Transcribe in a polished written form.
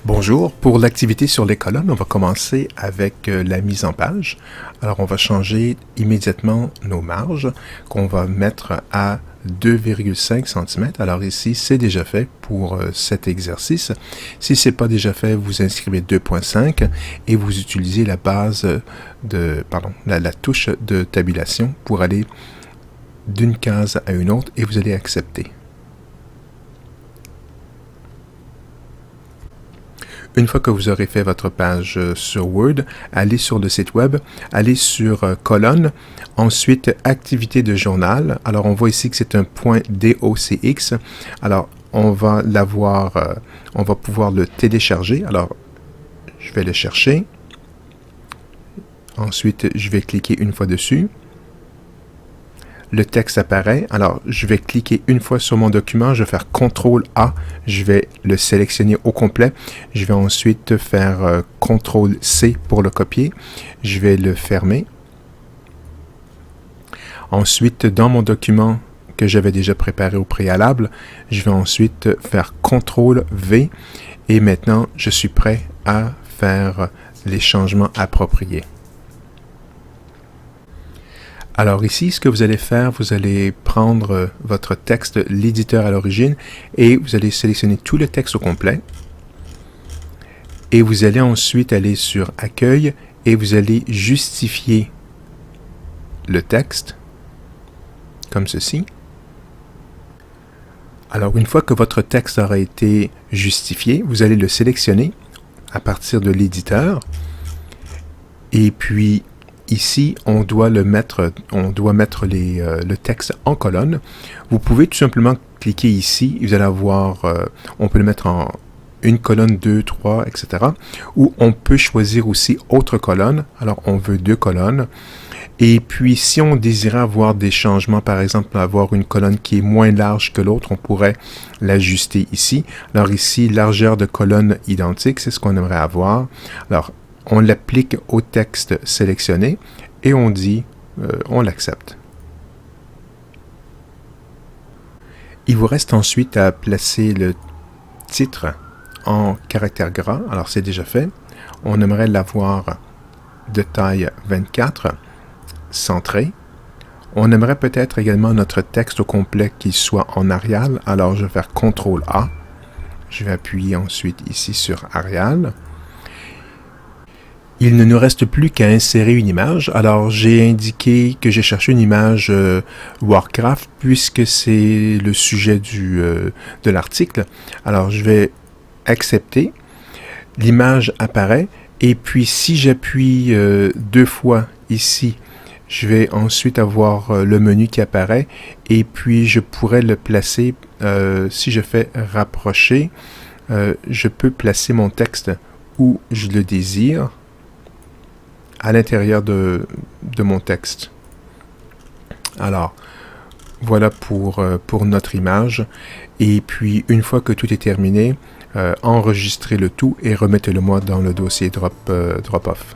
Bonjour, pour l'activité sur les colonnes, on va commencer avec la mise en page. Alors on va changer immédiatement nos marges qu'on va mettre à 2,5 cm. Alors ici, c'est déjà fait pour cet exercice. Si ce n'est pas déjà fait, vous inscrivez 2,5 et vous utilisez la base la touche de tabulation pour aller d'une case à une autre et vous allez accepter. Une fois que vous aurez fait votre page sur Word, allez sur le site web, allez sur colonne, ensuite activité de journal. Alors on voit ici que c'est un point .docx. Alors on va on va pouvoir le télécharger. Alors je vais le chercher. Ensuite je vais cliquer une fois dessus. Le texte apparaît. Alors, je vais cliquer une fois sur mon document. Je vais faire CTRL-A. Je vais le sélectionner au complet. Je vais ensuite faire CTRL-C pour le copier. Je vais le fermer. Ensuite, dans mon document que j'avais déjà préparé au préalable, je vais ensuite faire CTRL-V. Et maintenant, je suis prêt à faire les changements appropriés. Alors ici, ce que vous allez faire, vous allez prendre votre texte, l'éditeur à l'origine, et vous allez sélectionner tout le texte au complet. Et vous allez ensuite aller sur Accueil, et vous allez justifier le texte, comme ceci. Alors une fois que votre texte aura été justifié, vous allez le sélectionner à partir de l'éditeur, et puis ici, on doit mettre le texte en colonne. Vous pouvez tout simplement cliquer ici, vous allez avoir, on peut le mettre en une colonne, 2, 3, etc. Ou on peut choisir aussi autre colonne. Alors, on veut 2 colonnes. Et puis, si on désirait avoir des changements, par exemple, avoir une colonne qui est moins large que l'autre, on pourrait l'ajuster ici. Alors ici, largeur de colonne identique, c'est ce qu'on aimerait avoir. Alors, on l'applique au texte sélectionné et on dit, on l'accepte. Il vous reste ensuite à placer le titre en caractère gras. Alors c'est déjà fait. On aimerait l'avoir de taille 24, centré. On aimerait peut-être également notre texte au complet qui soit en Arial. Alors je vais faire CTRL-A. Je vais appuyer ensuite ici sur Arial. Il ne nous reste plus qu'à insérer une image. Alors, j'ai indiqué que j'ai cherché une image Warcraft puisque c'est le sujet de l'article. Alors, je vais accepter. L'image apparaît. Et puis, si j'appuie 2 fois ici, je vais ensuite avoir le menu qui apparaît. Et puis, je pourrais le placer, si je fais rapprocher, je peux placer mon texte où je le désire, à l'intérieur de mon texte. Alors, voilà pour notre image. Et puis, une fois que tout est terminé, enregistrez le tout et remettez-le moi dans le dossier Drop-Off.